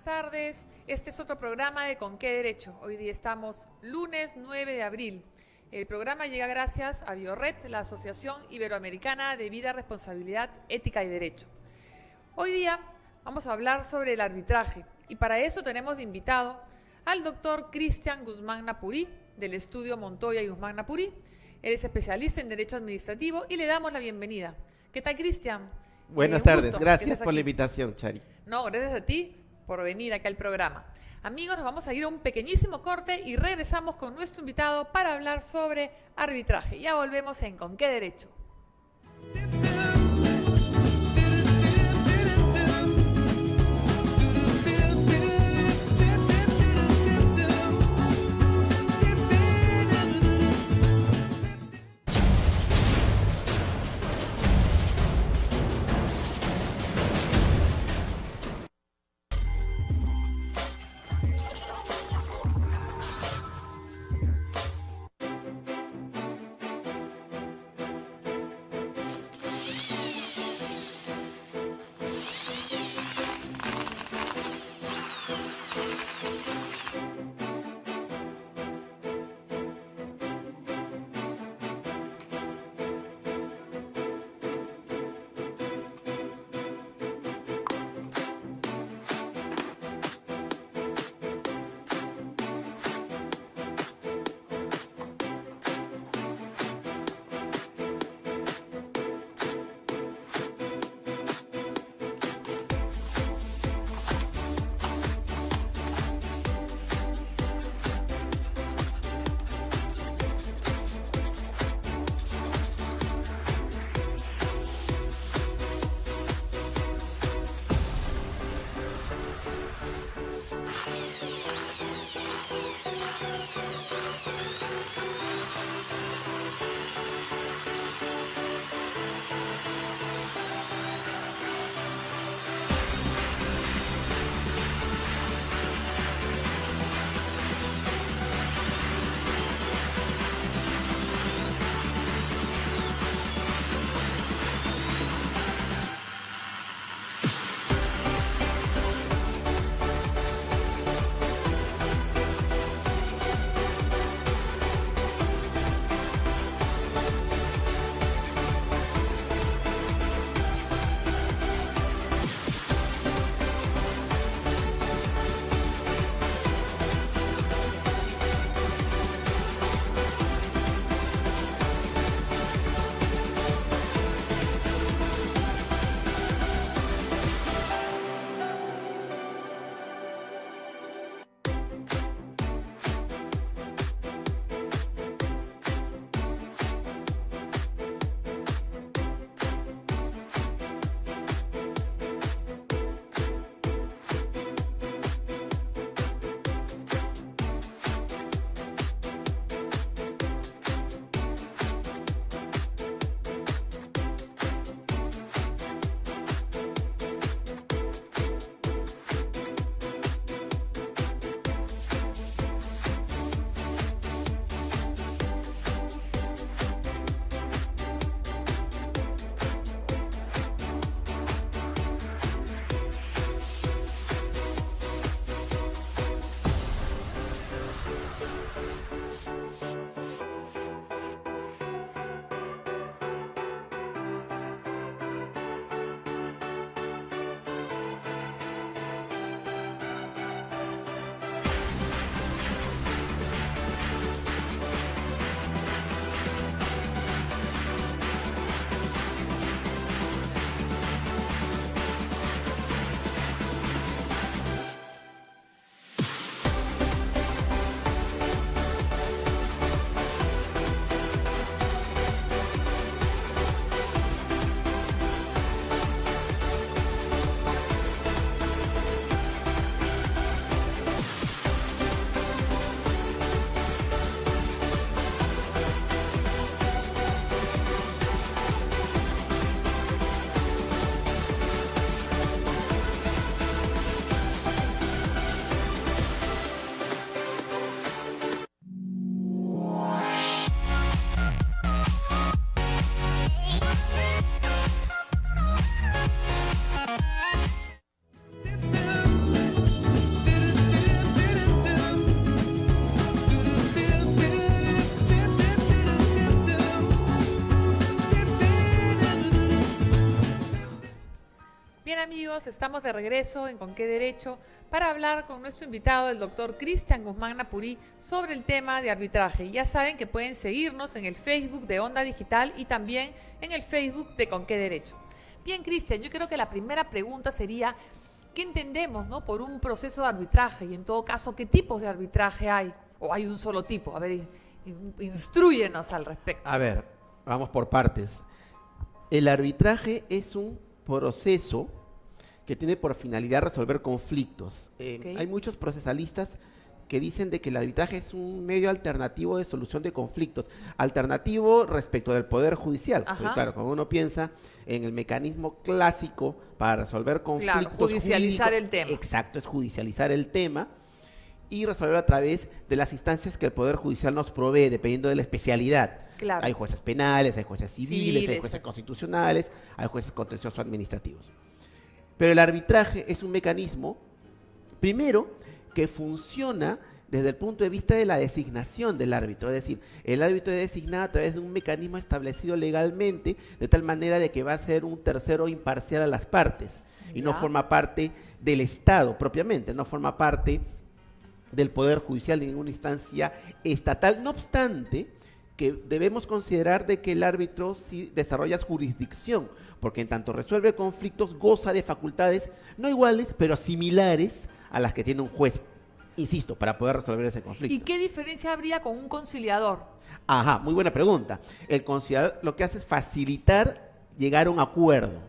tardes. Este es otro programa de ¿Con qué derecho? Hoy día estamos lunes 9 de abril. El programa llega gracias a Biored, la Asociación Iberoamericana de Vida, Responsabilidad, Ética y Derecho. Hoy día vamos a hablar sobre el arbitraje y para eso tenemos de invitado al doctor Cristian Guzmán Napurí, del estudio Montoya y Guzmán Napurí. Él es especialista en Derecho Administrativo y le damos la bienvenida. ¿Qué tal, Cristian? Buenas tardes, gracias por la invitación, Chari. No, gracias a ti por venir acá al programa. Amigos, nos vamos a ir a un pequeñísimo corte y regresamos con nuestro invitado para hablar sobre arbitraje. Ya volvemos en ¿Con qué derecho? amigos, estamos de regreso en Con qué Derecho para hablar con nuestro invitado, el doctor Cristian Guzmán Napurí, sobre el tema de arbitraje. Ya saben que pueden seguirnos en el Facebook de Onda Digital y también en el Facebook de Con qué Derecho. Bien, Cristian, yo creo que la primera pregunta sería, ¿qué entendemos, no, por un proceso de arbitraje? Y en todo caso, ¿qué tipos de arbitraje hay? ¿O hay un solo tipo? A ver, instrúyenos al respecto. A ver, vamos por partes. El arbitraje es un proceso que tiene por finalidad resolver conflictos. Hay muchos procesalistas que dicen de que el arbitraje es un medio alternativo de solución de conflictos, alternativo respecto del Poder Judicial. Porque, claro, cuando uno piensa en el mecanismo clásico para resolver conflictos, claro, judicializar el tema. Exacto, es judicializar el tema y resolverlo a través de las instancias que el Poder Judicial nos provee, dependiendo de la especialidad. Claro. Hay jueces penales, hay jueces civiles, hay jueces constitucionales, hay jueces contenciosos administrativos. Pero el arbitraje es un mecanismo, primero, que funciona desde el punto de vista de la designación del árbitro. Es decir, el árbitro es designado a través de un mecanismo establecido legalmente, de tal manera de que va a ser un tercero imparcial a las partes, y no forma parte del Estado propiamente, no forma parte del Poder Judicial en ninguna instancia estatal. No obstante, que debemos considerar de que el árbitro sí desarrolla jurisdicción, porque en tanto resuelve conflictos, goza de facultades no iguales, pero similares a las que tiene un juez, insisto, para poder resolver ese conflicto. ¿Y qué diferencia habría con un conciliador? Ajá, muy buena pregunta. El conciliador lo que hace es facilitar llegar a un acuerdo.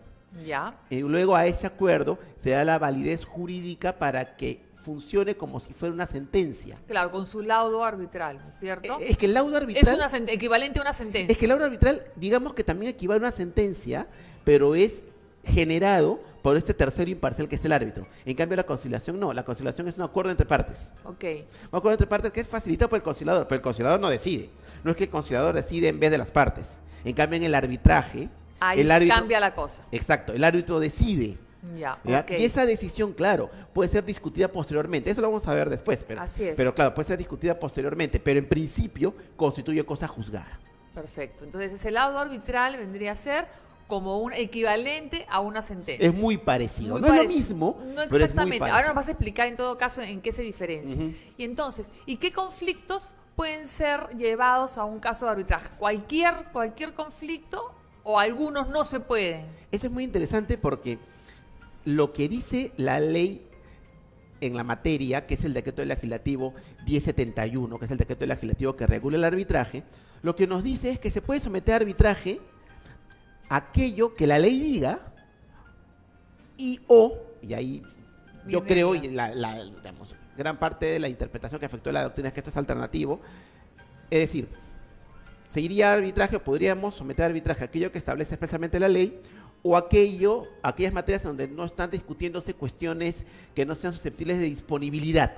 Ya. Y luego a ese acuerdo se da la validez jurídica para que funcione como si fuera una sentencia. Claro, con su laudo arbitral, ¿cierto? Es que el laudo arbitral... Es equivalente a una sentencia. Es que el laudo arbitral, digamos que también equivale a una sentencia, pero es generado por este tercero imparcial que es el árbitro. En cambio, la conciliación no. La conciliación es un acuerdo entre partes. Ok. Un acuerdo entre partes que es facilitado por el conciliador, pero el conciliador no decide. No es que el conciliador decide en vez de las partes. En cambio, en el arbitraje... Ahí el árbitro, cambia la cosa. Exacto, el árbitro decide. Ya, Y esa decisión, claro, puede ser discutida posteriormente. Eso lo vamos a ver después. Pero, así es. Pero claro, puede ser discutida posteriormente. Pero en principio constituye cosa juzgada. Perfecto. Entonces, ese laudo arbitral vendría a ser como un equivalente a una sentencia. Es muy parecido. No es lo mismo, no pero es muy exactamente. parecido. Ahora nos vas a explicar en todo caso en qué se diferencia. Y entonces, ¿y qué conflictos pueden ser llevados a un caso de arbitraje? ¿Cualquier conflicto o algunos no se pueden? Eso es muy interesante porque lo que dice la ley en la materia, que es el decreto legislativo 1071, que es el decreto legislativo que regula el arbitraje, lo que nos dice es que se puede someter a arbitraje aquello que la ley diga y ahí yo creo, y digamos, gran parte de la interpretación que afectó la doctrina es que esto es alternativo, es decir, se iría a arbitraje o podríamos someter a arbitraje aquello que establece expresamente la ley o aquellas materias donde no están discutiéndose cuestiones que no sean susceptibles de disponibilidad.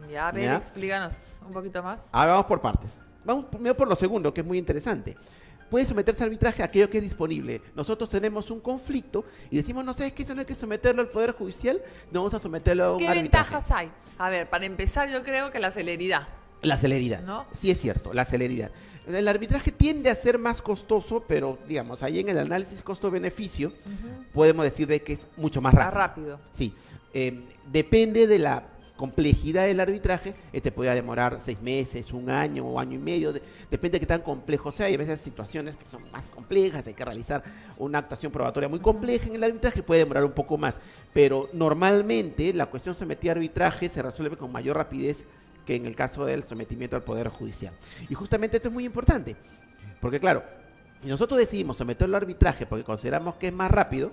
Ya, a ver, explícanos un poquito más. Ahora vamos por partes. Vamos primero por lo segundo, que es muy interesante. Puede someterse a arbitraje aquello que es disponible. Nosotros tenemos un conflicto y decimos, no sé, es que eso no hay que someterlo al Poder Judicial, no vamos a someterlo a un arbitraje. ¿Qué ventajas hay? A ver, para empezar yo creo que la celeridad. La celeridad, ¿no? Sí es cierto, la celeridad. El arbitraje tiende a ser más costoso, pero digamos, ahí en el análisis costo-beneficio podemos decir de que es mucho más rápido. Más rápido. Sí, depende de la complejidad del arbitraje, podría demorar 6 meses, 1 año o año y medio, depende de qué tan complejo sea. Hay a veces situaciones que son más complejas, hay que realizar una actuación probatoria muy compleja en el arbitraje, puede demorar un poco más, pero normalmente la cuestión sometida a arbitraje se resuelve con mayor rapidez que en el caso del sometimiento al Poder Judicial. Y justamente esto es muy importante, porque claro, si nosotros decidimos someterlo al arbitraje porque consideramos que es más rápido,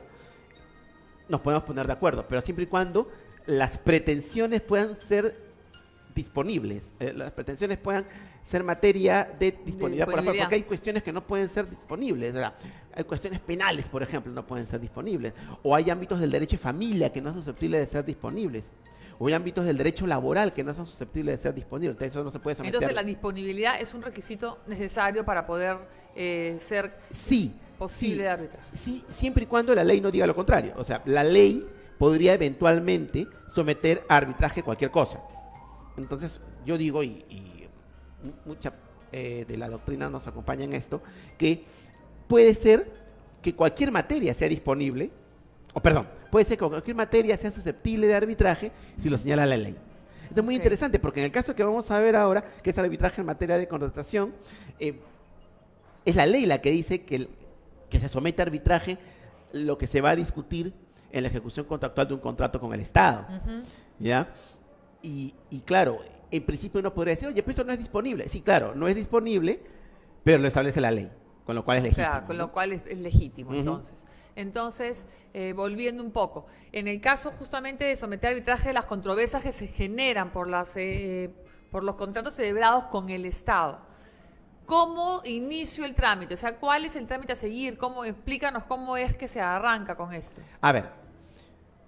nos podemos poner de acuerdo, pero siempre y cuando las pretensiones puedan ser disponibles, las pretensiones puedan ser materia de disponibilidad, por ejemplo, porque hay cuestiones que no pueden ser disponibles, ¿verdad? Hay cuestiones penales, por ejemplo, no pueden ser disponibles, o hay ámbitos del derecho de familia que no son susceptibles de ser disponibles, o hay ámbitos del derecho laboral que no son susceptibles de ser disponibles, entonces eso no se puede someter. Entonces la disponibilidad es un requisito necesario para poder ser posible de arbitraje. Sí, siempre y cuando la ley no diga lo contrario, o sea, la ley podría eventualmente someter a arbitraje cualquier cosa. Entonces, yo digo, y mucha de la doctrina nos acompaña en esto, que puede ser que cualquier materia sea disponible puede ser que cualquier materia sea susceptible de arbitraje si lo señala la ley. Esto es muy interesante porque en el caso que vamos a ver ahora, que es arbitraje en materia de contratación, es la ley la que dice que se somete a arbitraje lo que se va a discutir en la ejecución contractual de un contrato con el Estado. ¿Ya? Y claro, en principio uno podría decir, oye, pues eso no es disponible. Sí, claro, no es disponible, pero lo establece la ley, con lo cual es legítimo. Claro, con lo cual es legítimo, entonces. Entonces, volviendo un poco, en el caso justamente de someter a arbitraje las controversias que se generan por los contratos celebrados con el Estado, ¿cómo inicio el trámite? O sea, ¿cuál es el trámite a seguir? Explícanos cómo es que se arranca con esto. A ver,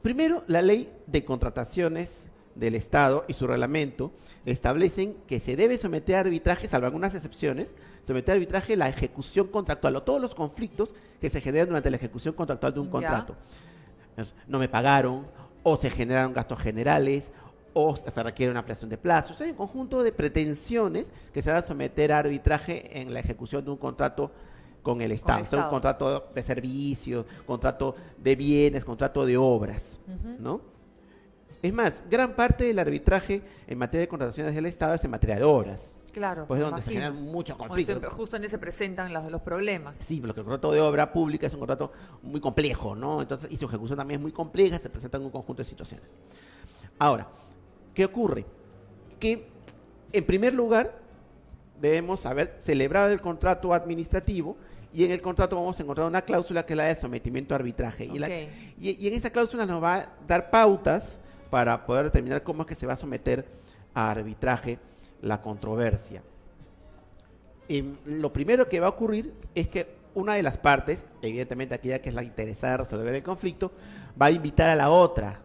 primero, la ley de contrataciones del Estado y su reglamento establecen que se debe someter a arbitraje, salvo algunas excepciones, someter a arbitraje la ejecución contractual o todos los conflictos que se generan durante la ejecución contractual de un contrato. No me pagaron, o se generaron gastos generales, o se requiere una ampliación de plazos. Hay un conjunto de pretensiones que se van a someter a arbitraje en la ejecución de un contrato con el Estado. O sea, un contrato de servicios, contrato de bienes, contrato de obras, ¿no? Es más, gran parte del arbitraje en materia de contrataciones del Estado es en materia de obras. Claro. Pues es donde se generan muchos conflictos. Justo en ese se presentan los problemas. Sí, porque el contrato de obra pública es un contrato muy complejo, ¿no? Entonces, y su ejecución también es muy compleja, se presentan un conjunto de situaciones. Ahora, ¿qué ocurre? Que, en primer lugar, debemos haber celebrado el contrato administrativo y en el contrato vamos a encontrar una cláusula que es la de sometimiento a arbitraje. Y en esa cláusula nos va a dar pautas para poder determinar cómo es que se va a someter a arbitraje la controversia. Lo primero que va a ocurrir es que una de las partes, evidentemente aquella que es la interesada en resolver el conflicto, va a invitar a la otra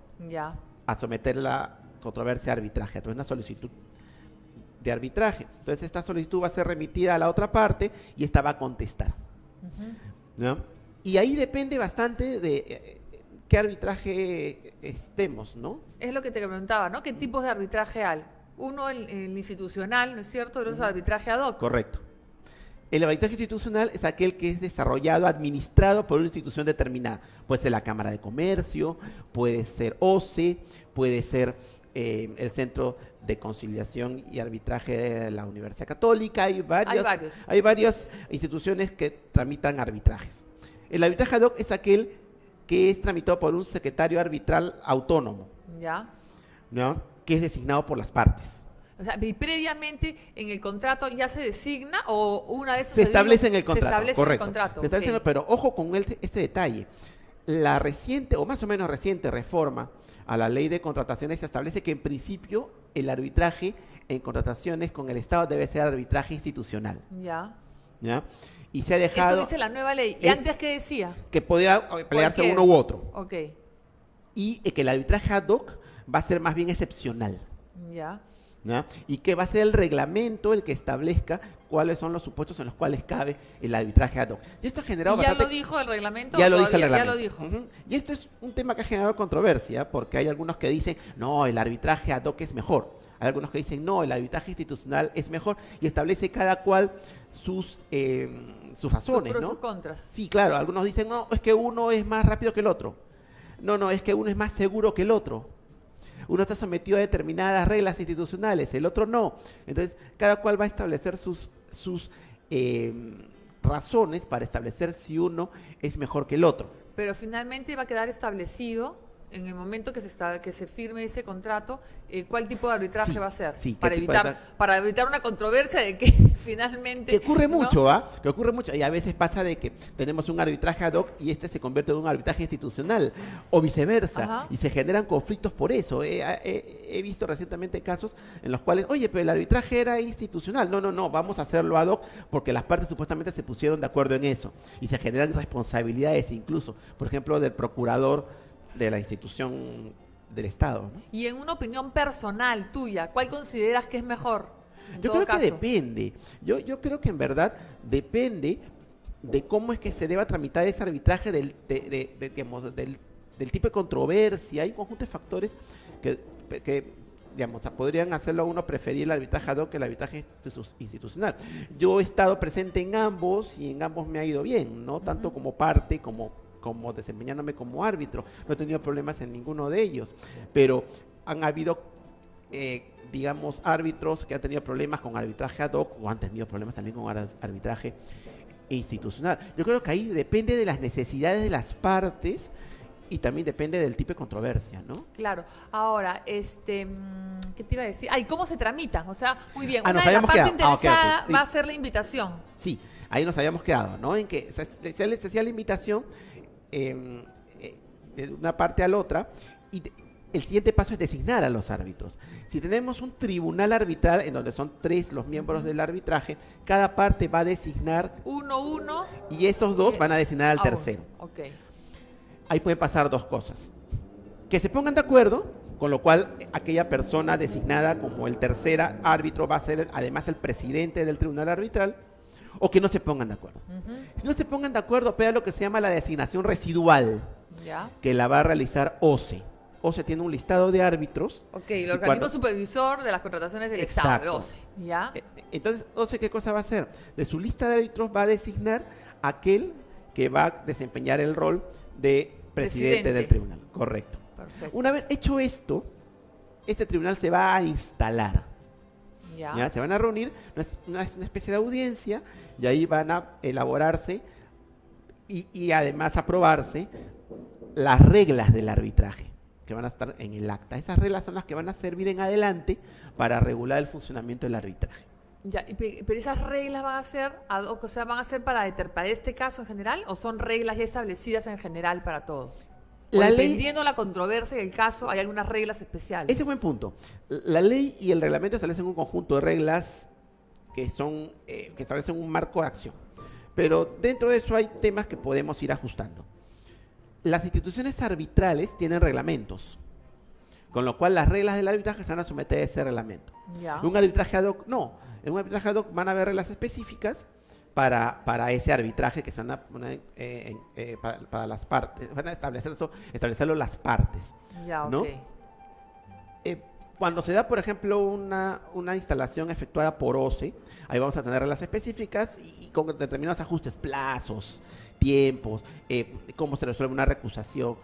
a someter la controversia a arbitraje, a través de una solicitud de arbitraje. Entonces esta solicitud va a ser remitida a la otra parte y esta va a contestar. ¿No? Y ahí depende bastante de qué arbitraje estemos, ¿no? Es lo que te preguntaba, ¿no? ¿Qué tipos de arbitraje hay? Uno, el institucional, ¿no es cierto? El otro, el arbitraje ad hoc. Correcto. El arbitraje institucional es aquel que es desarrollado, administrado por una institución determinada. Puede ser la Cámara de Comercio, puede ser OCE, puede ser el Centro de Conciliación y Arbitraje de la Universidad Católica. Hay varias instituciones que tramitan arbitrajes. El arbitraje ad hoc es aquel que es tramitado por un secretario arbitral autónomo, ¿no? Que es designado por las partes. O sea, y previamente en el contrato ya se designa o una vez se establece en el contrato. Se establece correcto. en el contrato. Pero ojo con este detalle. La reciente, o más o menos reciente reforma a la ley de contrataciones establece que en principio el arbitraje en contrataciones con el Estado debe ser arbitraje institucional. ¿Ya? Y se ha dejado... Eso dice la nueva ley. ¿Y antes qué decía? Que podía pelearse uno u otro. Ok. Y que el arbitraje ad hoc va a ser más bien excepcional. ¿No? Y que va a ser el reglamento el que establezca cuáles son los supuestos en los cuales cabe el arbitraje ad hoc. Y esto ha generado bastante... ¿Ya lo dijo el reglamento? Ya lo dice el reglamento. Ya lo dijo. Y esto es un tema que ha generado controversia, porque hay algunos que dicen, no, el arbitraje ad hoc es mejor. Hay algunos que dicen, no, el arbitraje institucional es mejor, y establece cada cual sus razones, ¿no? Sus contras. Sí, claro. Algunos dicen, no, es que uno es más rápido que el otro. No, es que uno es más seguro que el otro. Uno está sometido a determinadas reglas institucionales, el otro no. Entonces, cada cual va a establecer sus razones para establecer si uno es mejor que el otro. Pero finalmente va a quedar establecido en el momento que se firme ese contrato, ¿cuál tipo de arbitraje va a ser? Sí, para evitar una controversia de que finalmente... Que ocurre mucho, Que ocurre mucho. Y a veces pasa de que tenemos un arbitraje ad hoc y se convierte en un arbitraje institucional, o viceversa. Y se generan conflictos por eso. He visto recientemente casos en los cuales, oye, pero el arbitraje era institucional. No, vamos a hacerlo ad hoc porque las partes supuestamente se pusieron de acuerdo en eso. Y se generan responsabilidades incluso, por ejemplo, del procurador de la institución del Estado, ¿no? Y en una opinión personal tuya, ¿cuál consideras que es mejor? Yo creo que depende. Yo creo que en verdad depende de cómo es que se deba tramitar ese arbitraje del tipo de controversia. Hay un conjunto de factores que digamos, podrían hacerlo a uno preferir el arbitraje ad hoc que el arbitraje institucional. Yo he estado presente en ambos y en ambos me ha ido bien, ¿no? Tanto como parte como como desempeñándome como árbitro. No he tenido problemas en ninguno de ellos, pero han habido, digamos, árbitros que han tenido problemas con arbitraje ad hoc o han tenido problemas también con arbitraje institucional. Yo creo que ahí depende de las necesidades de las partes y también depende del tipo de controversia, ¿no? Claro. Ahora, ¿qué te iba a decir? ¿Y cómo se tramita? O sea, muy bien, nos una de las habíamos partes quedado. interesadas Sí. va a hacer la invitación. Sí, ahí nos habíamos quedado, ¿no? En que se les hacía la invitación de una parte a la otra y el siguiente paso es designar a los árbitros. Si tenemos un tribunal arbitral en donde son 3 los miembros del arbitraje, cada parte va a designar Uno. y esos 2 van a designar al a uno. tercero. Ok. Ahí pueden pasar 2 cosas. Que se pongan de acuerdo, con lo cual aquella persona designada como el tercer árbitro va a ser además el presidente del tribunal arbitral, o que no se pongan de acuerdo. Si no se pongan de acuerdo, pega lo que se llama la designación residual, Ya. que la va a realizar OCE. OCE tiene un listado de árbitros. Ok, el y organismo cuando- supervisor de las contrataciones del Exacto. Estado, el OCE. ¿Ya? Entonces, OCE, ¿qué cosa va a hacer? De su lista de árbitros va a designar aquel que va a desempeñar el rol de presidente del tribunal. Correcto. Perfecto. Una vez hecho esto, este tribunal se va a instalar. Ya. ¿Ya? Se van a reunir, es una especie de audiencia, y ahí van a elaborarse y además aprobarse las reglas del arbitraje, que van a estar en el acta. Esas reglas son las que van a servir en adelante para regular el funcionamiento del arbitraje. Ya, pero esas reglas van a ser ad hoc, o sea, van a ser para este caso en general, o son reglas ya establecidas en general para todo. O dependiendo de la controversia del caso, hay algunas reglas especiales. Ese es buen punto. La ley y el reglamento establecen un conjunto de reglas que son que establecen un marco de acción. Pero dentro de eso hay temas que podemos ir ajustando. Las instituciones arbitrales tienen reglamentos, con lo cual las reglas del arbitraje se van a someter a ese reglamento. Ya. En un arbitraje ad hoc, no. En un arbitraje ad hoc van a haber reglas específicas para ese arbitraje que se van a poner para las partes. Van a establecerlo las partes. Ya, ok. ¿no? Cuando se da, por ejemplo, una instalación efectuada por OCE, ahí vamos a tener reglas específicas y con determinados ajustes, plazos, tiempos, cómo se resuelve una recusación.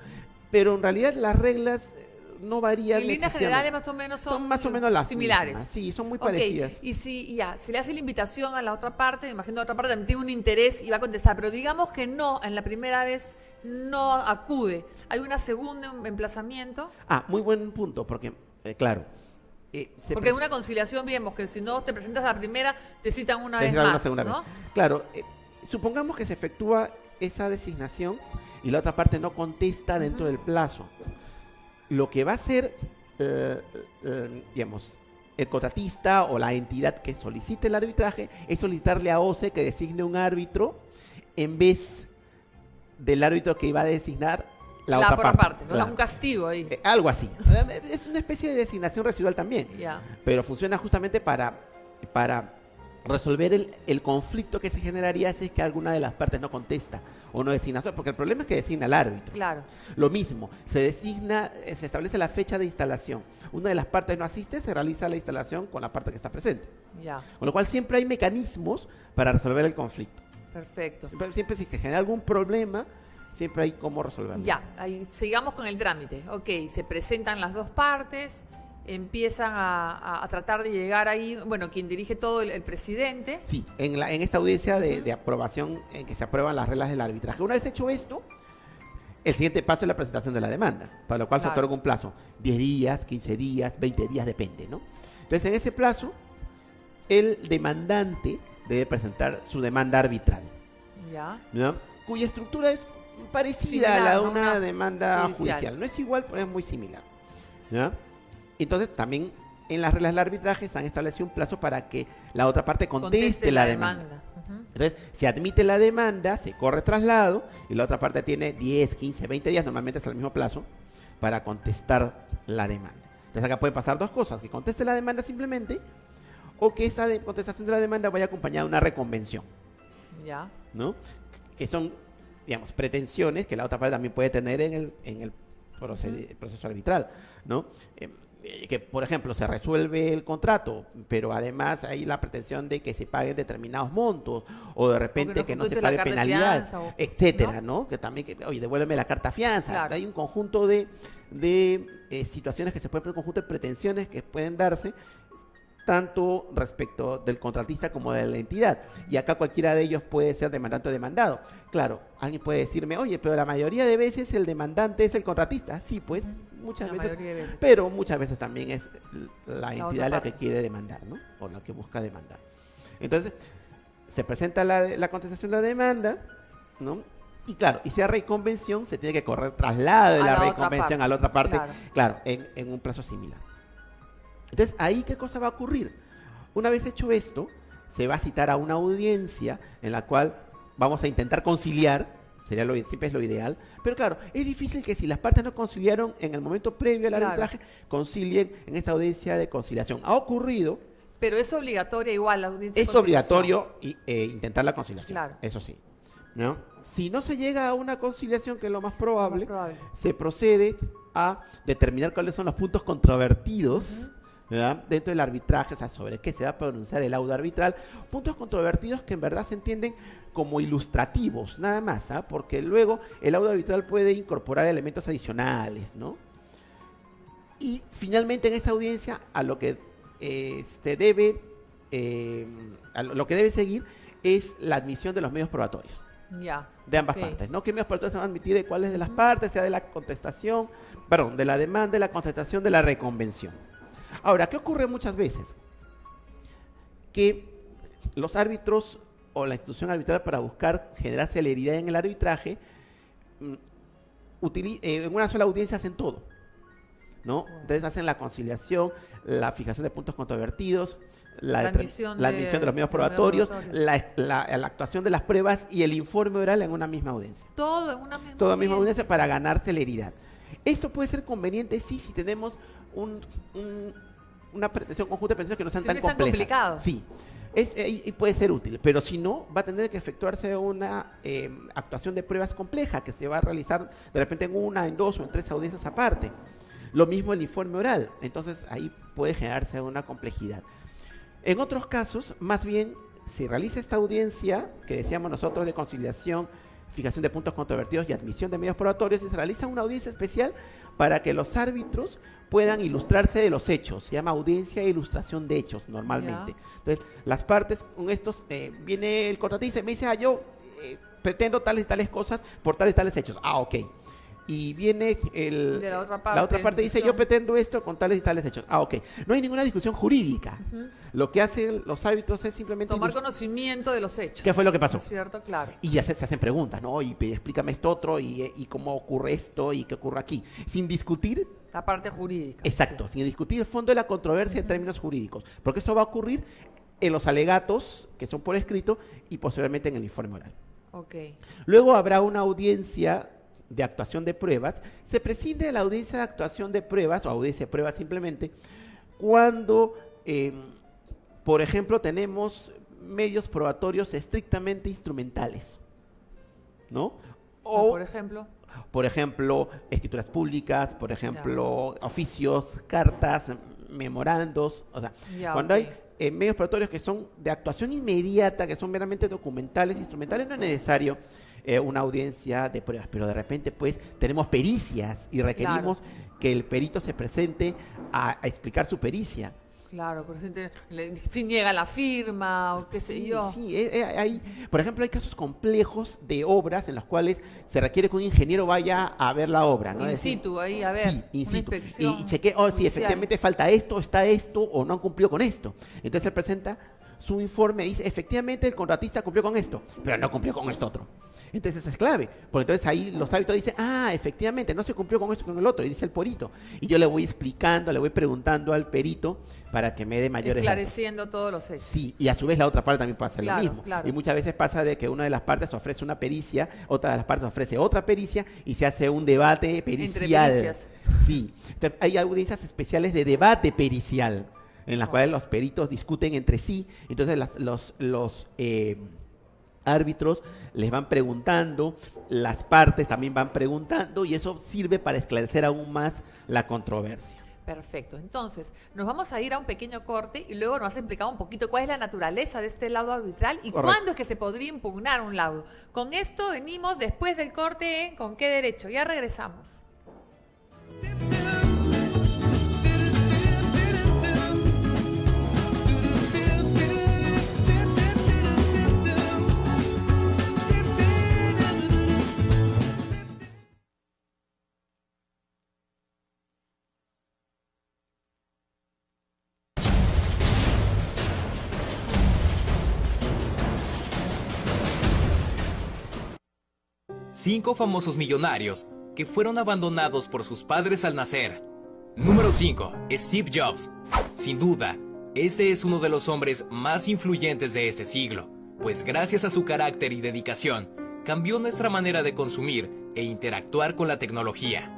Pero en realidad las reglas no varían. En líneas generales más o menos son más o menos las similares. mismas. Sí, son muy Ok, parecidas. y si le hace la invitación a la otra parte, me imagino la otra parte también tiene un interés y va a contestar, pero digamos que no, en la primera vez no acude. ¿Hay una segunda emplazamiento? Muy buen punto, porque, claro. Porque en una conciliación vemos que si no te presentas a la primera, te citan una vez Una más, segunda ¿no? vez. Claro, supongamos que se efectúa esa designación y la otra parte no contesta dentro del plazo. Lo que va a hacer, digamos, el contratista o la entidad que solicite el arbitraje es solicitarle a OCE que designe un árbitro en vez del árbitro que iba a designar la otra parte. ¿no? Claro. Un castigo ahí. Algo así. Es una especie de designación residual también. Ya. Pero funciona justamente para resolver el conflicto que se generaría si es que alguna de las partes no contesta o no designa, porque el problema es que designa al árbitro. Claro. Lo mismo, se establece la fecha de instalación. Una de las partes no asiste, se realiza la instalación con la parte que está presente. Ya. Con lo cual siempre hay mecanismos para resolver el conflicto. Perfecto. Siempre si se genera algún problema, siempre hay cómo resolverlo. Ya, ahí sigamos con el trámite. Ok, se presentan las dos partes, empiezan a tratar de llegar ahí, bueno, quien dirige todo el presidente. Sí, en esta audiencia de aprobación en que se aprueban las reglas del arbitraje. Una vez hecho esto, el siguiente paso es la presentación de la demanda, para lo cual se otorga un plazo, 10 días, 15 días, 20 días, depende, ¿no? Entonces, en ese plazo, el demandante debe presentar su demanda arbitral, Ya. ¿no? Cuya estructura es parecida Similar, a la de ¿no? una Una demanda judicial. judicial. No es igual, pero es muy similar, ¿ya? Entonces, también en las reglas del arbitraje se han establecido un plazo para que la otra parte conteste la demanda. Ujú. Entonces, se admite la demanda, se corre traslado y la otra parte tiene 10, 15, 20 días, normalmente es el mismo plazo, para contestar la demanda. Entonces, acá pueden pasar dos cosas, que conteste la demanda simplemente o que esa contestación de la demanda vaya acompañada de una reconvención, Ya. ¿no? Que son, digamos, pretensiones que la otra parte también puede tener en el proceso arbitral, ¿no? que, por ejemplo, se resuelve el contrato, pero además hay la pretensión de que se paguen determinados montos, o de repente que no se pague penalidad, etcétera, ¿no? Que también, oye, devuélveme la carta fianza. Claro. Hay un conjunto de situaciones que se pueden, un conjunto de pretensiones que pueden darse, tanto respecto del contratista como de la entidad. Y acá cualquiera de ellos puede ser demandante o demandado. Claro, alguien puede decirme, oye, pero la mayoría de veces el demandante es el contratista. Sí, pues, muchas veces, pero muchas veces también es la entidad la que quiere demandar, ¿no? O la que busca demandar. Entonces, se presenta la contestación de la demanda, ¿no? Y claro, y si hay reconvención, se tiene que correr traslado de la reconvención a la otra parte, claro, en un plazo similar. Entonces, ahí, ¿qué cosa va a ocurrir? Una vez hecho esto, se va a citar a una audiencia en la cual vamos a intentar conciliar, siempre es lo ideal, pero claro, es difícil que si las partes no conciliaron en el momento previo al arbitraje, concilien en esta audiencia de conciliación. Ha ocurrido... Pero es obligatoria igual la audiencia de conciliación. Es obligatorio intentar la conciliación, eso sí, ¿no? Si no se llega a una conciliación, que es lo más probable, se procede a determinar cuáles son los puntos controvertidos, ¿verdad?, dentro del arbitraje, o sea, sobre qué se va a pronunciar el laudo arbitral. Puntos controvertidos que en verdad se entienden como ilustrativos, nada más, ¿ah? Porque luego el laudo arbitral puede incorporar elementos adicionales, ¿no? Y finalmente en esa audiencia a lo que lo que debe seguir es la admisión de los medios probatorios. De ambas partes, ¿no? ¿Qué medios probatorios se van a admitir de cuáles de las partes, sea de la contestación, perdón, de la demanda, de la contestación, de la reconvención? Ahora, ¿qué ocurre muchas veces? Que los árbitros o la institución arbitral, para buscar generar celeridad en el arbitraje, en una sola audiencia hacen todo, ¿no? Entonces hacen la conciliación, la fijación de puntos controvertidos, la admisión de los medios probatorios, la actuación de las pruebas y el informe oral en una misma audiencia. Todo en una misma audiencia para ganar celeridad. Esto puede ser conveniente, sí, si tenemos una pretensión conjunta de pretensiones que no sean tan complejas. Sí, y puede ser útil, pero si no, va a tener que efectuarse una actuación de pruebas compleja que se va a realizar de repente en una, en dos o en tres audiencias aparte. Lo mismo el informe oral, entonces ahí puede generarse una complejidad. En otros casos, más bien, se realiza esta audiencia que decíamos nosotros de conciliación, fijación de puntos controvertidos y admisión de medios probatorios, y se realiza una audiencia especial para que los árbitros puedan ilustrarse de los hechos. Se llama audiencia e ilustración de hechos normalmente. Entonces, las partes con estos, viene el contratista y me dice, yo pretendo tales y tales cosas por tales y tales hechos. Ok. Y viene la otra parte dice, yo pretendo esto con tales y tales hechos. Ok. No hay ninguna discusión jurídica. Lo que hacen los árbitros es simplemente tomar conocimiento de los hechos. ¿Qué fue lo que pasó? ¿No es cierto? Claro. Y ya se hacen preguntas, ¿no? Y explícame esto otro, y cómo ocurre esto, y qué ocurre aquí. Sin discutir la parte jurídica. Exacto, sin discutir el fondo de la controversia en términos jurídicos. Porque eso va a ocurrir en los alegatos, que son por escrito, y posteriormente en el informe oral. Luego habrá una audiencia de actuación de pruebas. Se prescinde de la audiencia de actuación de pruebas, o audiencia de pruebas simplemente, cuando, por ejemplo, tenemos medios probatorios estrictamente instrumentales, ¿no? O, por ejemplo, escrituras públicas, por ejemplo, oficios, cartas, memorandos, o sea, cuando hay medios probatorios que son de actuación inmediata, que son meramente documentales, instrumentales, no es necesario una audiencia de pruebas, pero de repente pues tenemos pericias y requerimos que el perito se presente a explicar su pericia. Claro, si niega la firma o qué sé yo. Sí, por ejemplo, hay casos complejos de obras en los cuales se requiere que un ingeniero vaya a ver la obra, ¿no? In situ, ahí a ver, in situ. Y chequee, si efectivamente falta esto, está esto, o no han cumplido con esto. Entonces él presenta su informe y dice, efectivamente el contratista cumplió con esto, pero no cumplió con esto otro. Entonces eso es clave, porque entonces ahí los árbitros dicen, efectivamente, no se cumplió con esto con el otro, y dice el perito. Y yo le voy explicando, le voy preguntando al perito para que me dé mayores esclareciendo datos. Todos los hechos. Sí, y a su vez la otra parte también puede hacer lo mismo. Y muchas veces pasa de que una de las partes ofrece una pericia, otra de las partes ofrece otra pericia, y se hace un debate pericial. Entre pericias. Sí, entonces, hay audiencias especiales de debate pericial, en las cuales los peritos discuten entre sí. Entonces los árbitros les van preguntando, las partes también van preguntando, y eso sirve para esclarecer aún más la controversia. Perfecto. Entonces, nos vamos a ir a un pequeño corte y luego nos has explicado un poquito cuál es la naturaleza de este laudo arbitral y Correcto. cuándo es que se podría impugnar un laudo. Con esto venimos después del corte en ¿Con qué derecho? Ya regresamos. Cinco famosos millonarios que fueron abandonados por sus padres al nacer. Número 5. Steve Jobs. Sin duda, este es uno de los hombres más influyentes de este siglo, pues gracias a su carácter y dedicación, cambió nuestra manera de consumir e interactuar con la tecnología.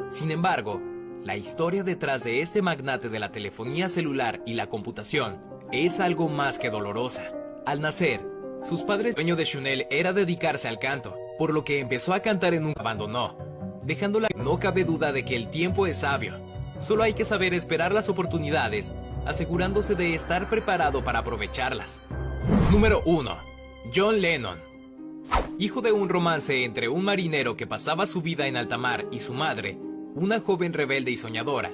Sin embargo, la historia detrás de este magnate de la telefonía celular y la computación es algo más que dolorosa. Al nacer, sus padres, el sueño de Chanel era dedicarse al canto, por lo que empezó a cantar en un abandonó, dejándola. No cabe duda de que el tiempo es sabio. Solo hay que saber esperar las oportunidades, asegurándose de estar preparado para aprovecharlas. Número 1. John Lennon. Hijo de un romance entre un marinero que pasaba su vida en alta mar y su madre, una joven rebelde y soñadora,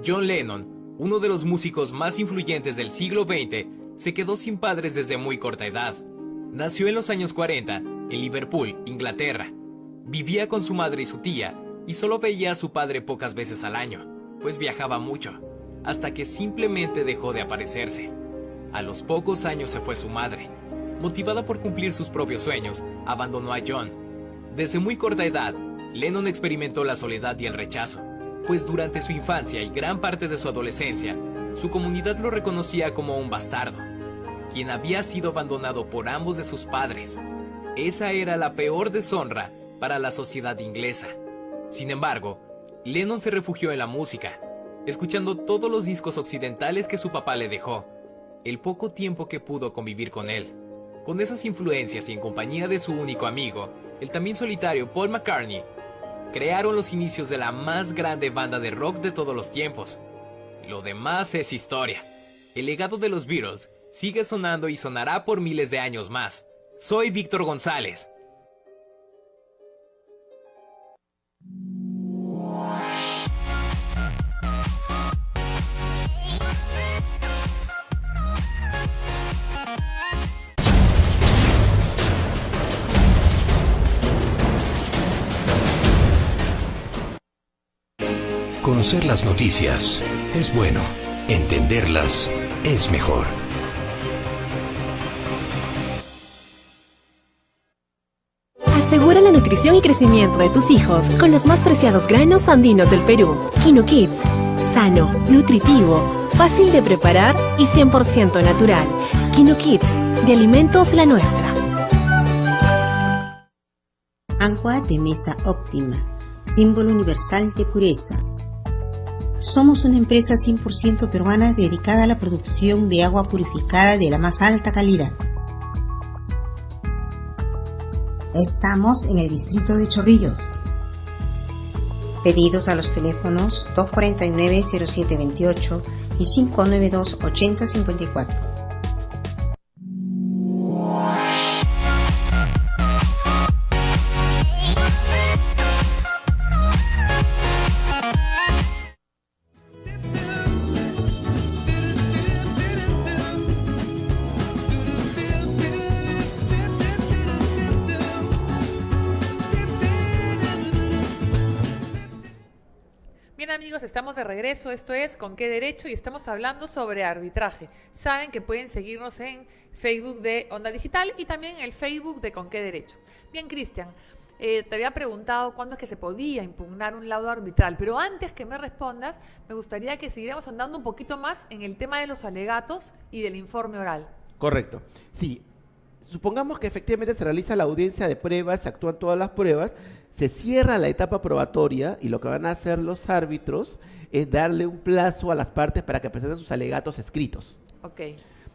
John Lennon, uno de los músicos más influyentes del siglo XX, se quedó sin padres desde muy corta edad. Nació en los años 40, en Liverpool, Inglaterra. Vivía con su madre y su tía, y solo veía a su padre pocas veces al año, pues viajaba mucho, hasta que simplemente dejó de aparecerse. A los pocos años se fue su madre. Motivada por cumplir sus propios sueños, abandonó a John. Desde muy corta edad, Lennon experimentó la soledad y el rechazo, pues durante su infancia y gran parte de su adolescencia, su comunidad lo reconocía como un bastardo, quien había sido abandonado por ambos de sus padres. Esa era la peor deshonra para la sociedad inglesa. Sin embargo, Lennon se refugió en la música, escuchando todos los discos occidentales que su papá le dejó, el poco tiempo que pudo convivir con él. Con esas influencias y en compañía de su único amigo, el también solitario Paul McCartney, crearon los inicios de la más grande banda de rock de todos los tiempos. Lo demás es historia. El legado de los Beatles sigue sonando y sonará por miles de años más. Soy Víctor González. Conocer las noticias es bueno, entenderlas es mejor. Asegura la nutrición y crecimiento de tus hijos con los más preciados granos andinos del Perú. Quino Kids. Sano, nutritivo, fácil de preparar y 100% natural. Quino Kids, de Alimentos La Nuestra. Agua de mesa óptima, símbolo universal de pureza. Somos una empresa 100% peruana dedicada a la producción de agua purificada de la más alta calidad. Estamos en el distrito de Chorrillos. Pedidos a los teléfonos 249-0728 y 592-8054. Bien amigos, estamos de regreso, esto es ¿Con qué derecho? Y estamos hablando sobre arbitraje. Saben que pueden seguirnos en Facebook de Onda Digital y también en el Facebook de ¿Con qué derecho? Bien, Cristian, te había preguntado cuándo es que se podía impugnar un laudo arbitral, pero antes que me respondas, me gustaría que siguiéramos andando un poquito más en el tema de los alegatos y del informe oral. Correcto. Sí, supongamos que efectivamente se realiza la audiencia de pruebas, se actúan todas las pruebas, se cierra la etapa probatoria y lo que van a hacer los árbitros es darle un plazo a las partes para que presenten sus alegatos escritos. Ok.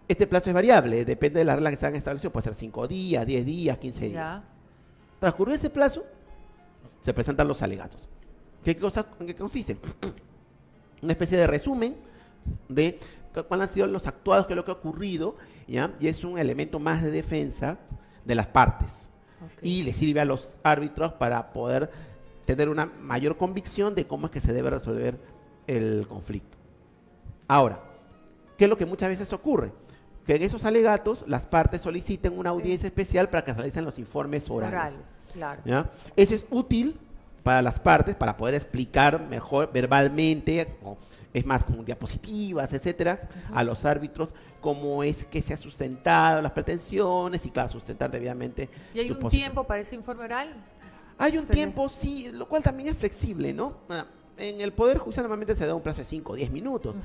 Este plazo es variable, depende de la regla que se han establecido, puede ser 5 días, 10 días, 15 días. Ya. Transcurrido ese plazo, se presentan los alegatos. ¿En qué consisten? una especie de resumen de cuáles han sido los actuados, qué es lo que ha ocurrido, ¿ya? Y es un elemento más de defensa de las partes. Y le sirve a los árbitros para poder tener una mayor convicción de cómo es que se debe resolver el conflicto. Ahora, ¿qué es lo que muchas veces ocurre? Que en esos alegatos las partes soliciten una audiencia especial para que se realicen los informes orales. Claro. ¿Ya? Eso es útil para las partes, para poder explicar mejor verbalmente, es más, con diapositivas, etcétera, a los árbitros cómo es que se ha sustentado las pretensiones y, claro, sustentar debidamente. ¿Y hay su un posición. tiempo para ese informe oral? Hay un tiempo, sí, lo cual también es flexible, ¿no? En el Poder Judicial normalmente se da un plazo de 5 o 10 minutos,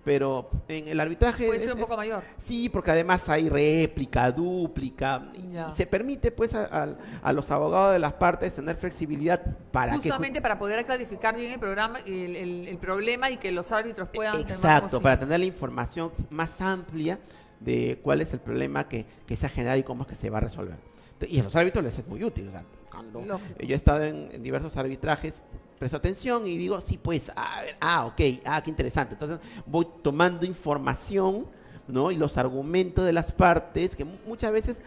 pero en el arbitraje... Puede ser un poco mayor. Sí, porque además hay réplica, dúplica, y se permite pues a los abogados de las partes tener flexibilidad para justamente para poder clarificar bien el programa, el problema y que los árbitros puedan... Exacto, para tener la información más amplia de cuál es el problema que se ha generado y cómo es que se va a resolver. Y a los árbitros les es muy útil. O sea, cuando yo he estado en diversos arbitrajes, presto atención y digo, sí, pues, a ver, ok, qué interesante. Entonces voy tomando información, ¿no? Y los argumentos de las partes, que muchas veces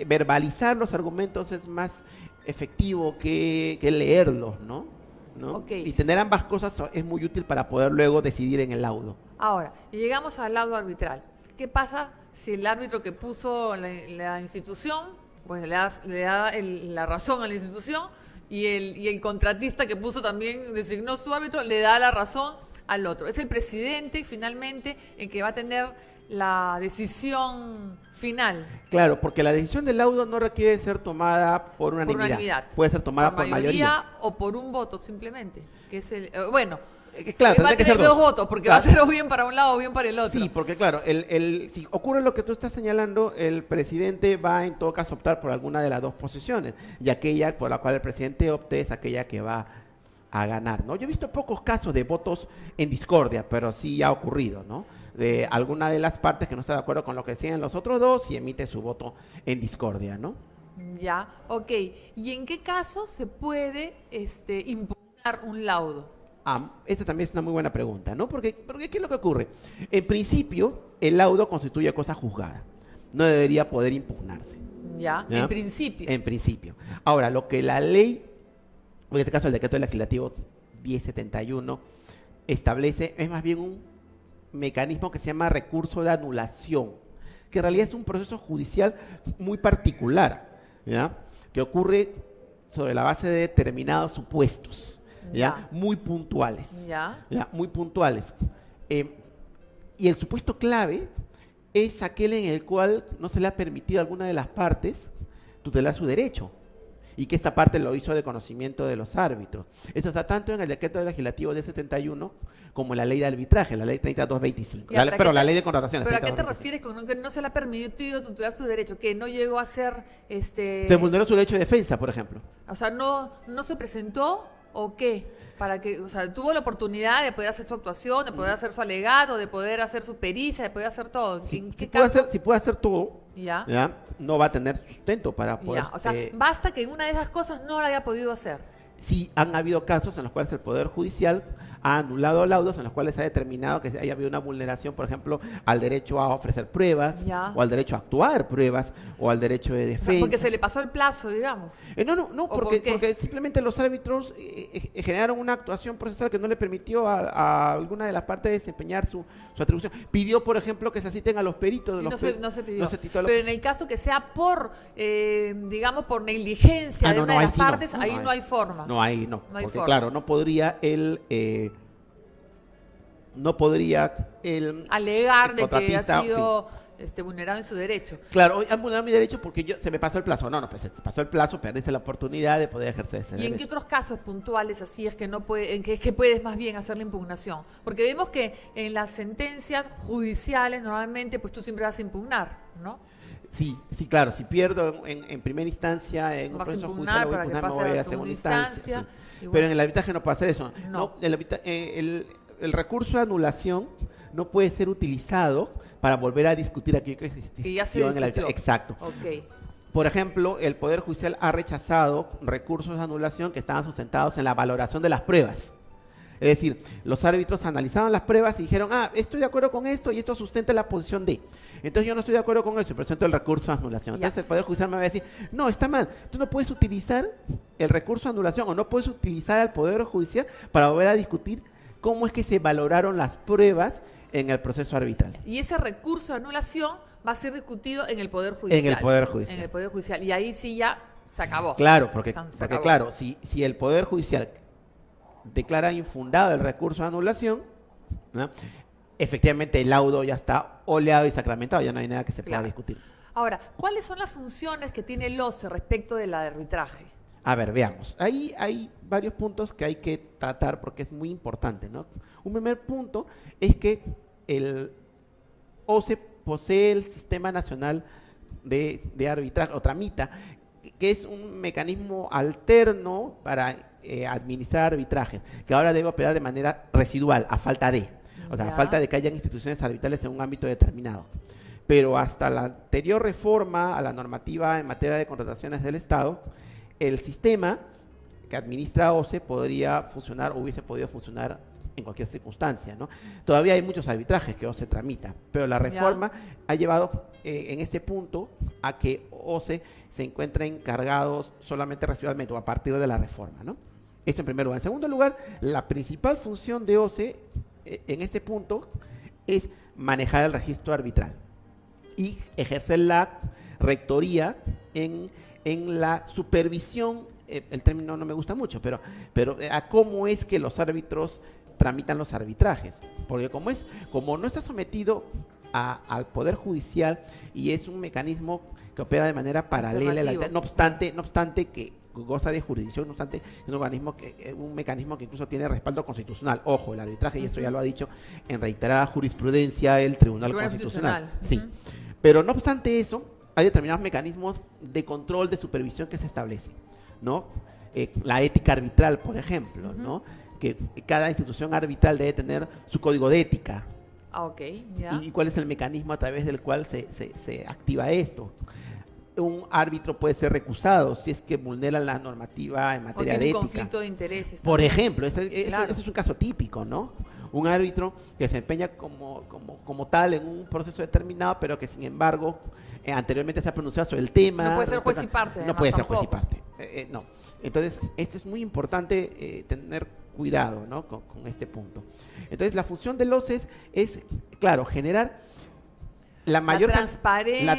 verbalizar los argumentos es más efectivo que leerlos, ¿no? Y tener ambas cosas es muy útil para poder luego decidir en el laudo. Ahora, llegamos al laudo arbitral. ¿Qué pasa si el árbitro que puso la institución, pues le da la razón a la institución, y el contratista que puso también, designó su árbitro, le da la razón al otro? Es el presidente finalmente el que va a tener la decisión final. Claro, porque la decisión del laudo no requiere ser tomada por unanimidad. Puede ser tomada por mayoría o por un voto simplemente, que es el claro, va a tener dos votos, porque va a ser o bien para un lado o bien para el otro. Sí, porque claro, si ocurre lo que tú estás señalando, el presidente va en todo caso a optar por alguna de las dos posiciones, y aquella por la cual el presidente opte es aquella que va a ganar, ¿no? Yo he visto pocos casos de votos en discordia, pero sí ha ocurrido, ¿no? De alguna de las partes que no está de acuerdo con lo que decían los otros dos y emite su voto en discordia, ¿no? Ya, ok. ¿Y en qué caso se puede impugnar un laudo? Esta también es una muy buena pregunta, ¿no? Porque ¿qué es lo que ocurre? En principio, el laudo constituye cosa juzgada. No debería poder impugnarse. ¿Ya? En principio. En principio. Ahora, lo que la ley, en este caso el decreto legislativo 1071, establece es más bien un mecanismo que se llama recurso de anulación, que en realidad es un proceso judicial muy particular, ¿ya? Que ocurre sobre la base de determinados supuestos. ¿Ya? Muy puntuales. Muy puntuales. Y el supuesto clave es aquel en el cual no se le ha permitido a alguna de las partes tutelar su derecho, y que esta parte lo hizo de conocimiento de los árbitros. Esto está tanto en el decreto legislativo de 71 como en la ley de arbitraje, la ley 3225, pero la ley de contrataciones. ¿Pero a qué te refieres con que no se le ha permitido tutelar su derecho? ¿Que no llegó a ser Se vulneró su derecho de defensa, por ejemplo. O sea, no se presentó, ¿o qué? Para que, o sea, tuvo la oportunidad de poder hacer su actuación, de poder hacer su alegato, de poder hacer su pericia, de poder hacer todo. Si puede hacer todo, ¿ya? No va a tener sustento para poder... O sea, basta que una de esas cosas no la haya podido hacer. Sí, han habido casos en los cuales el Poder Judicial ha anulado laudos en los cuales ha determinado que haya habido una vulneración, por ejemplo, al derecho a ofrecer pruebas, o al derecho a actuar pruebas, o al derecho de defensa. Porque se le pasó el plazo, digamos. No, porque simplemente los árbitros generaron una actuación procesal que no le permitió a alguna de las partes desempeñar su atribución. Pidió, por ejemplo, que se citen a los peritos. No se pidió. Pero en el caso que sea por, digamos, por negligencia de una de las partes, ahí no hay forma. No, porque forma. Claro, no podría alegar de que ha sido vulnerado en su derecho. Claro, han vulnerado mi derecho porque se me pasó el plazo. No, pues se te pasó el plazo, perdiste la oportunidad de poder ejercer ese derecho. ¿Y en qué otros casos puntuales así es que no puede, es que puedes más bien hacer la impugnación? Porque vemos que en las sentencias judiciales normalmente pues tú siempre vas a impugnar, ¿no? Sí, claro, si pierdo en primera instancia en un proceso judicial, me voy a segunda instancia. Sí. Pero en el arbitraje no puede hacer eso. No, el recurso de anulación no puede ser utilizado para volver a discutir aquello que existió en el arbitraje. Exacto. Okay. Por ejemplo, el Poder Judicial ha rechazado recursos de anulación que estaban sustentados en la valoración de las pruebas. Es decir, los árbitros analizaron las pruebas y dijeron, estoy de acuerdo con esto y esto sustenta la posición D. Entonces yo no estoy de acuerdo con eso y presento el recurso de anulación. Entonces el Poder Judicial me va a decir, no, está mal, tú no puedes utilizar el recurso de anulación o no puedes utilizar al Poder Judicial para volver a discutir cómo es que se valoraron las pruebas en el proceso arbitral. Y ese recurso de anulación va a ser discutido en el Poder Judicial. En el Poder Judicial. En el Poder Judicial. Y ahí sí ya se acabó. Claro, porque acabó. claro, si el Poder Judicial declara infundado el recurso de anulación, ¿no? Efectivamente el laudo ya está oleado y sacramentado, ya no hay nada que se pueda discutir. Ahora, ¿cuáles son las funciones que tiene el OCE respecto del arbitraje? A ver, veamos. Ahí hay varios puntos que hay que tratar porque es muy importante, ¿no? Un primer punto es que el OCE posee el Sistema Nacional de Arbitraje, o tramita, que es un mecanismo alterno para administrar arbitrajes, que ahora debe operar de manera residual, a falta de. O sea, a falta de que hayan instituciones arbitrales en un ámbito determinado. Pero hasta la anterior reforma a la normativa en materia de contrataciones del Estado, el sistema que administra OCE podría funcionar o hubiese podido funcionar en cualquier circunstancia, ¿no? Todavía hay muchos arbitrajes que OCE tramita, pero la reforma ha llevado en este punto a que OCE se encuentre encargado solamente residualmente o a partir de la reforma, ¿no? Eso en primer lugar. En segundo lugar, la principal función de OCE en este punto es manejar el registro arbitral y ejercer la rectoría en la supervisión, el término no me gusta mucho, pero a cómo es que los árbitros tramitan los arbitrajes, porque como no está sometido al Poder Judicial y es un mecanismo que opera de manera paralela, no obstante que goza de jurisdicción, no obstante es un mecanismo que incluso tiene respaldo constitucional. Ojo, el arbitraje, y esto ya lo ha dicho en reiterada jurisprudencia el Tribunal Constitucional. Sí. Pero no obstante eso, hay determinados mecanismos de control, de supervisión que se establecen, ¿no? La ética arbitral, por ejemplo, ¿no? Que cada institución arbitral debe tener su código de ética. ¿Y cuál es el mecanismo a través del cual se activa esto? Un árbitro puede ser recusado si es que vulnera la normativa en materia de ética. Conflicto de intereses. Por ejemplo, ese es un caso típico, ¿no? Un árbitro que se empeña como tal en un proceso determinado, pero que sin embargo anteriormente se ha pronunciado sobre el tema. No puede ser juez y parte. No puede ser juez y parte. No. Entonces, esto es muy importante tener cuidado, ¿no? con este punto. Entonces, la función del OCE es, claro, generar la transparencia,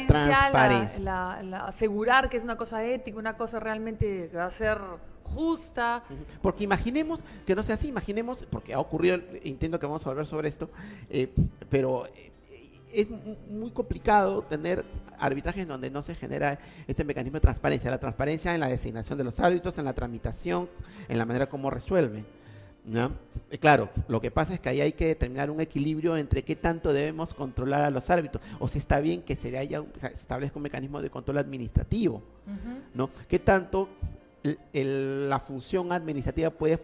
asegurar que es una cosa ética, una cosa realmente que va a ser justa. Porque imaginemos que no sea así, porque ha ocurrido, entiendo que vamos a volver sobre esto, pero es muy complicado tener arbitrajes donde no se genera este mecanismo de transparencia. La transparencia en la designación de los árbitros, en la tramitación, en la manera como resuelven, ¿no? Claro, lo que pasa es que ahí hay que determinar un equilibrio entre qué tanto debemos controlar a los árbitros, o si está bien que se establezca un mecanismo de control administrativo, ¿no? Qué tanto la función administrativa puede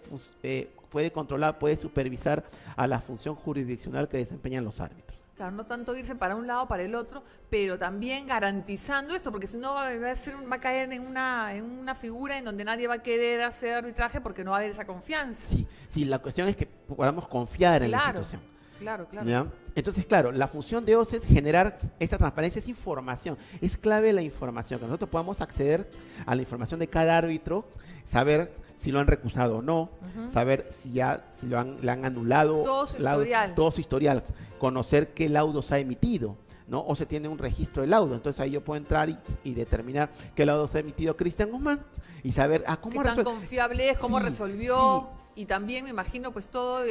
controlar, puede supervisar a la función jurisdiccional que desempeñan los árbitros. Claro, no tanto irse para un lado o para el otro, pero también garantizando esto, porque si no va a caer en una figura en donde nadie va a querer hacer arbitraje porque no va a haber esa confianza. Sí, la cuestión es que podamos confiar en la institución. Claro. ¿Ya? Entonces, claro, la función de OCE es generar esa transparencia, esa información. Es clave la información, que nosotros podamos acceder a la información de cada árbitro, saber si lo han recusado o no, saber si le han anulado. Todo su historial. Conocer qué laudos ha emitido, ¿no? O se tiene un registro de laudo. Entonces ahí yo puedo entrar y determinar qué laudos ha emitido Cristian Guzmán y saber cómo qué tan confiable es, cómo resolvió. Y también me imagino pues todos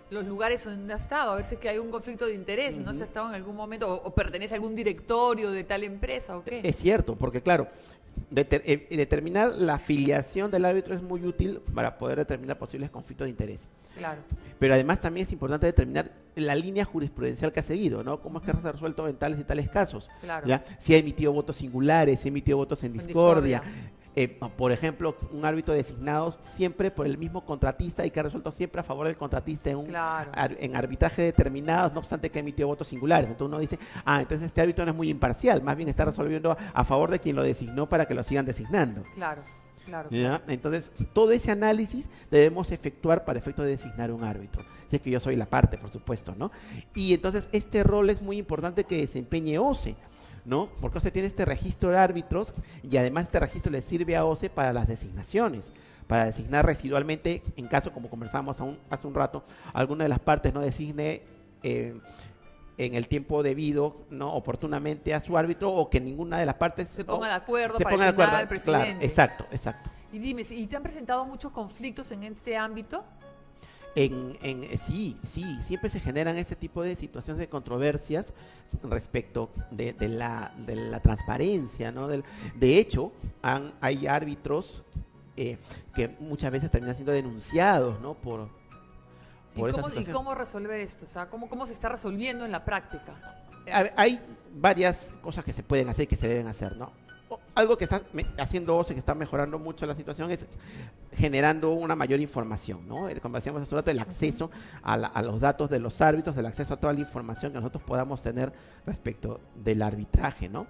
los lugares donde ha estado, a veces que hay un conflicto de interés, no sé si ha estado en algún momento o pertenece a algún directorio de tal empresa o qué. Es cierto, porque claro, determinar la afiliación del árbitro es muy útil para poder determinar posibles conflictos de interés. Claro. Pero además también es importante determinar la línea jurisprudencial que ha seguido, ¿no? Cómo es que se ha resuelto en tales y tales casos. Claro. ¿Ya? Si ha emitido votos singulares, si ha emitido votos en discordia. Por ejemplo, un árbitro designado siempre por el mismo contratista y que ha resuelto siempre a favor del contratista en arbitraje determinados, no obstante que emitió votos singulares. Entonces uno dice, entonces este árbitro no es muy imparcial, más bien está resolviendo a favor de quien lo designó para que lo sigan designando. Claro. Claro. ¿Ya? Entonces, todo ese análisis debemos efectuar para efecto de designar un árbitro. Si es que yo soy la parte, por supuesto, ¿no? Y entonces, este rol es muy importante que desempeñe OCE, ¿no? Porque OCE tiene este registro de árbitros y además este registro le sirve a OCE para las designaciones, para designar residualmente, en caso, como conversamos hace un rato, alguna de las partes no designe en el tiempo debido, ¿no? Oportunamente a su árbitro, o que ninguna de las partes Se ponga de acuerdo se para ponga de designar acuerdo. al presidente. Claro, exacto, exacto. Y dime, ¿y te han presentado muchos conflictos en este ámbito? Sí, siempre se generan ese tipo de situaciones de controversias respecto de la transparencia, ¿no? De hecho, hay árbitros que muchas veces terminan siendo denunciados, ¿no? ¿Y cómo resolver esto? O sea, ¿cómo se está resolviendo en la práctica? Hay varias cosas que se pueden hacer y que se deben hacer, ¿no? Algo que está haciendo OCE, que está mejorando mucho la situación, es generando una mayor información, ¿no? Como decíamos hace un rato, el acceso a los datos de los árbitros, el acceso a toda la información que nosotros podamos tener respecto del arbitraje, ¿no?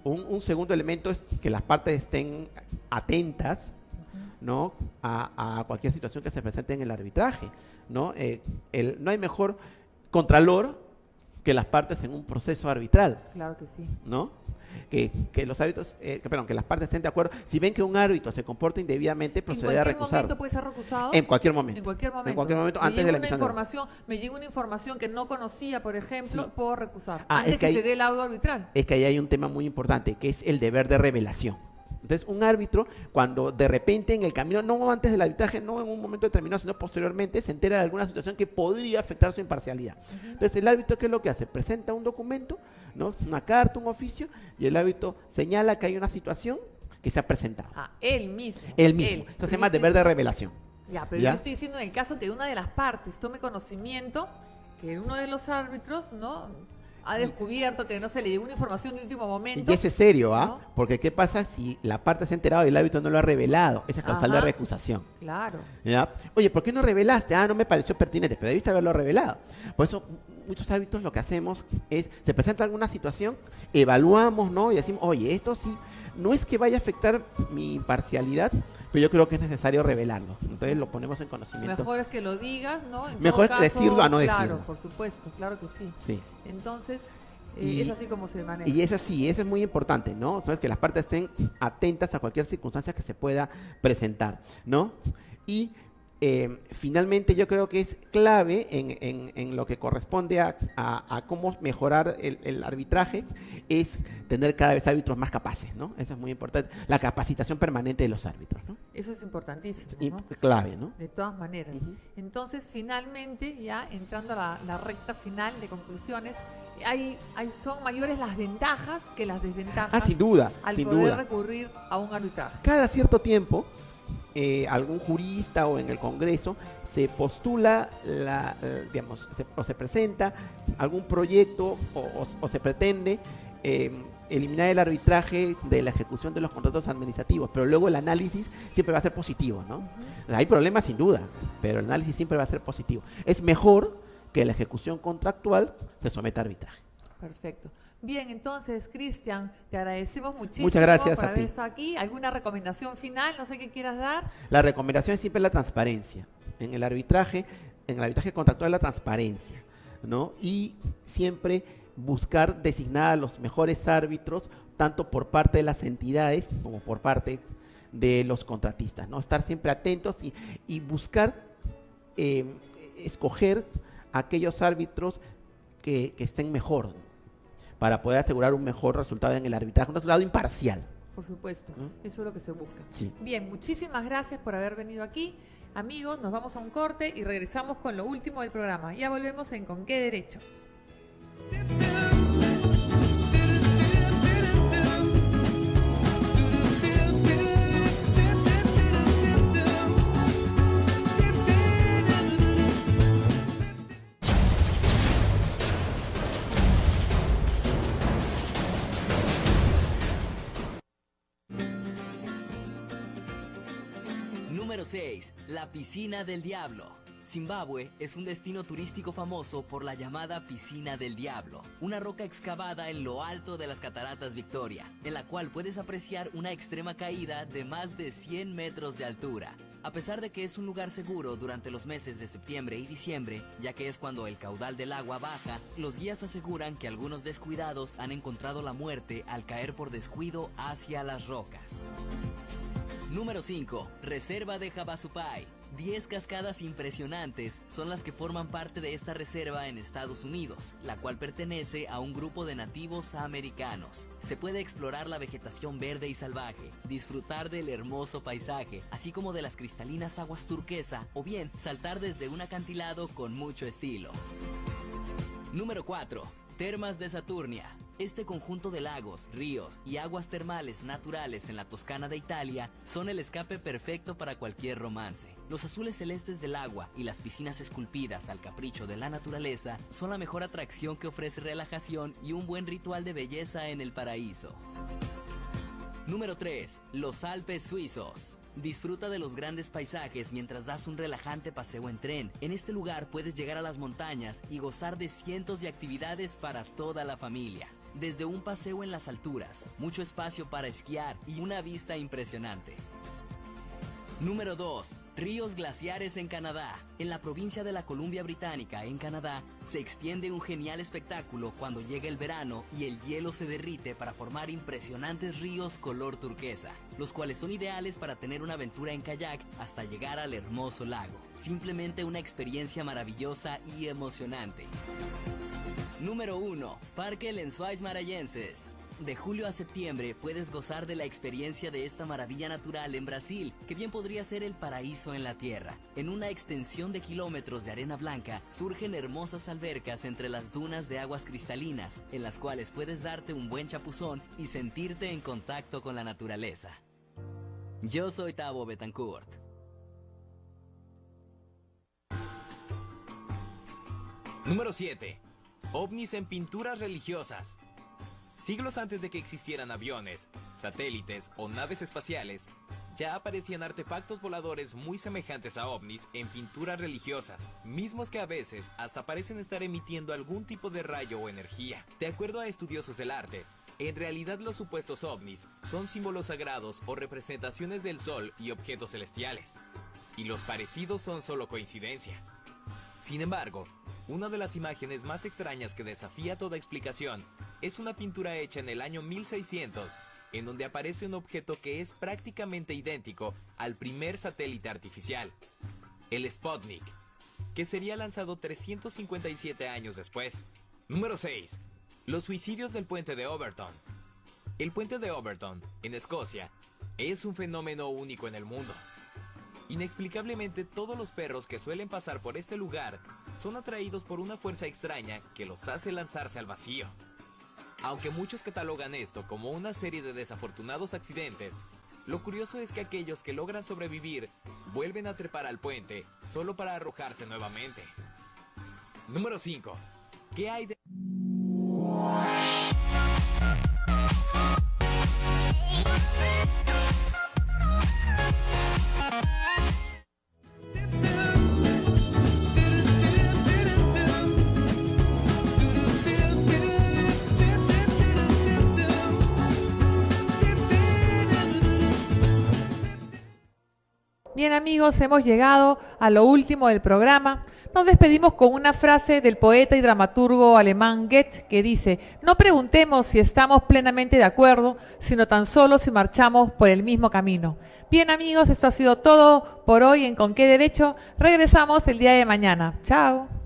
Un segundo elemento es que las partes estén atentas, ¿no? A cualquier situación que se presente en el arbitraje, ¿no? No hay mejor contralor que las partes en un proceso arbitral. Claro que sí. ¿No? Que los árbitros, que las partes estén de acuerdo. Si ven que un árbitro se comporta indebidamente, proceder a recusar. ¿En cualquier momento puede ser recusado? En cualquier momento. En cualquier momento. En cualquier momento, antes de la emisión. Me llega una información que no conocía, por ejemplo, Sí. puedo recusar. Es que se dé el laudo arbitral. Es que ahí hay un tema muy importante, que es el deber de revelación. Entonces, un árbitro, cuando de repente en el camino, no antes del arbitraje, no en un momento determinado, sino posteriormente, se entera de alguna situación que podría afectar su imparcialidad. Entonces, el árbitro, ¿qué es lo que hace? Presenta un documento, ¿no? Una carta, un oficio, y el árbitro señala que hay una situación que se ha presentado. Él mismo. Él mismo. Eso se llama deber de revelación. Ya, pero ¿Ya? yo estoy diciendo en el caso que una de las partes tome conocimiento que uno de los árbitros, ¿no?, ha descubierto que no se le llegó una información de último momento. Y eso es serio, ¿ah? ¿no? Porque ¿qué pasa si la parte se ha enterado y el árbitro no lo ha revelado? Esa es causal de Ajá. recusación. Claro. ¿Ya? Oye, ¿por qué no revelaste? No me pareció pertinente, pero debiste haberlo revelado. Por eso, muchos árbitros lo que hacemos es, se presenta alguna situación, evaluamos, ¿no? Y decimos, oye, esto sí, no es que vaya a afectar mi imparcialidad, pero yo creo que es necesario revelarlo. Entonces lo ponemos en conocimiento. Mejor es que lo digas, ¿no? En Mejor todo es decirlo a no claro, decirlo. por supuesto, claro que sí. Sí. Entonces, Y- es así como se maneja. Y eso sí, eso es muy importante, ¿no? Entonces, que las partes estén atentas a cualquier circunstancia que se pueda presentar, ¿no? Y finalmente yo creo que es clave en lo que corresponde a cómo mejorar el arbitraje, es tener cada vez árbitros más capaces, ¿no? Eso es muy importante. La capacitación permanente de los árbitros, ¿no? Eso es importantísimo, Y ¿no? clave, ¿no? De todas maneras. Ujú. Entonces, finalmente, ya entrando a la recta final de conclusiones, son mayores las ventajas que las desventajas Sin duda, al sin poder duda. recurrir a un arbitraje. Cada cierto tiempo, algún jurista o en el Congreso se postula, o se presenta algún proyecto o se pretende eliminar el arbitraje de la ejecución de los contratos administrativos, pero luego el análisis siempre va a ser positivo, ¿no? Hay problemas sin duda, pero el análisis siempre va a ser positivo. Es mejor que la ejecución contractual se someta a arbitraje. Perfecto. Bien, entonces, Cristian, te agradecemos muchísimo Muchas gracias por a haber ti. estado aquí. ¿Alguna recomendación final? No sé qué quieras dar. La recomendación es siempre la transparencia. En el arbitraje contractual, la transparencia, ¿no? Y siempre buscar designar a los mejores árbitros, tanto por parte de las entidades como por parte de los contratistas, ¿no? Estar siempre atentos y buscar escoger aquellos árbitros que estén mejor, para poder asegurar un mejor resultado en el arbitraje, un resultado imparcial. Por supuesto, ¿no? eso es lo que se busca. Sí. Bien, muchísimas gracias por haber venido aquí. Amigos, nos vamos a un corte y regresamos con lo último del programa. Ya volvemos en Con qué Derecho. Número 6. La piscina del diablo. Zimbabue es un destino turístico famoso por la llamada Piscina del Diablo, una roca excavada en lo alto de las Cataratas Victoria, en la cual puedes apreciar una extrema caída de más de 100 metros de altura. A pesar de que es un lugar seguro durante los meses de septiembre y diciembre, ya que es cuando el caudal del agua baja, los guías aseguran que algunos descuidados han encontrado la muerte al caer por descuido hacia las rocas. Número 5. Reserva de Havasupai. 10 cascadas impresionantes son las que forman parte de esta reserva en Estados Unidos, la cual pertenece a un grupo de nativos americanos. Se puede explorar la vegetación verde y salvaje, disfrutar del hermoso paisaje, así como de las cristalinas aguas turquesa, o bien saltar desde un acantilado con mucho estilo. Número 4. Termas de Saturnia. Este conjunto de lagos, ríos y aguas termales naturales en la Toscana de Italia son el escape perfecto para cualquier romance. Los azules celestes del agua y las piscinas esculpidas al capricho de la naturaleza son la mejor atracción que ofrece relajación y un buen ritual de belleza en el paraíso. Número 3. Los Alpes suizos. Disfruta de los grandes paisajes mientras das un relajante paseo en tren. En este lugar puedes llegar a las montañas y gozar de cientos de actividades para toda la familia. Desde un paseo en las alturas, mucho espacio para esquiar y una vista impresionante. Número 2. Ríos glaciares en Canadá. En la provincia de la Columbia Británica, en Canadá, se extiende un genial espectáculo cuando llega el verano y el hielo se derrite para formar impresionantes ríos color turquesa, los cuales son ideales para tener una aventura en kayak hasta llegar al hermoso lago. Simplemente una experiencia maravillosa y emocionante. Número 1. Parque Lençóis Maranhenses. De julio a septiembre puedes gozar de la experiencia de esta maravilla natural en Brasil, que bien podría ser el paraíso en la tierra. En una extensión de kilómetros de arena blanca surgen hermosas albercas entre las dunas de aguas cristalinas, en las cuales puedes darte un buen chapuzón y sentirte en contacto con la naturaleza. Yo soy Tavo Betancourt. Número 7. OVNIs en pinturas religiosas. Siglos antes de que existieran aviones, satélites o naves espaciales, ya aparecían artefactos voladores muy semejantes a ovnis en pinturas religiosas, mismos que a veces hasta parecen estar emitiendo algún tipo de rayo o energía. De acuerdo a estudiosos del arte, en realidad los supuestos ovnis son símbolos sagrados o representaciones del sol y objetos celestiales, y los parecidos son solo coincidencia. Sin embargo, una de las imágenes más extrañas que desafía toda explicación es una pintura hecha en el año 1600, en donde aparece un objeto que es prácticamente idéntico al primer satélite artificial, el Sputnik, que sería lanzado 357 años después. Número 6. Los suicidios del puente de Overton. El puente de Overton, en Escocia, es un fenómeno único en el mundo. Inexplicablemente, todos los perros que suelen pasar por este lugar son atraídos por una fuerza extraña que los hace lanzarse al vacío. Aunque muchos catalogan esto como una serie de desafortunados accidentes, lo curioso es que aquellos que logran sobrevivir vuelven a trepar al puente solo para arrojarse nuevamente. Número 5. ¿Qué hay de...? Bien amigos, hemos llegado a lo último del programa. Nos despedimos con una frase del poeta y dramaturgo alemán Goethe que dice: no preguntemos si estamos plenamente de acuerdo, sino tan solo si marchamos por el mismo camino. Bien amigos, esto ha sido todo por hoy en Con qué Derecho. Regresamos el día de mañana. Chao.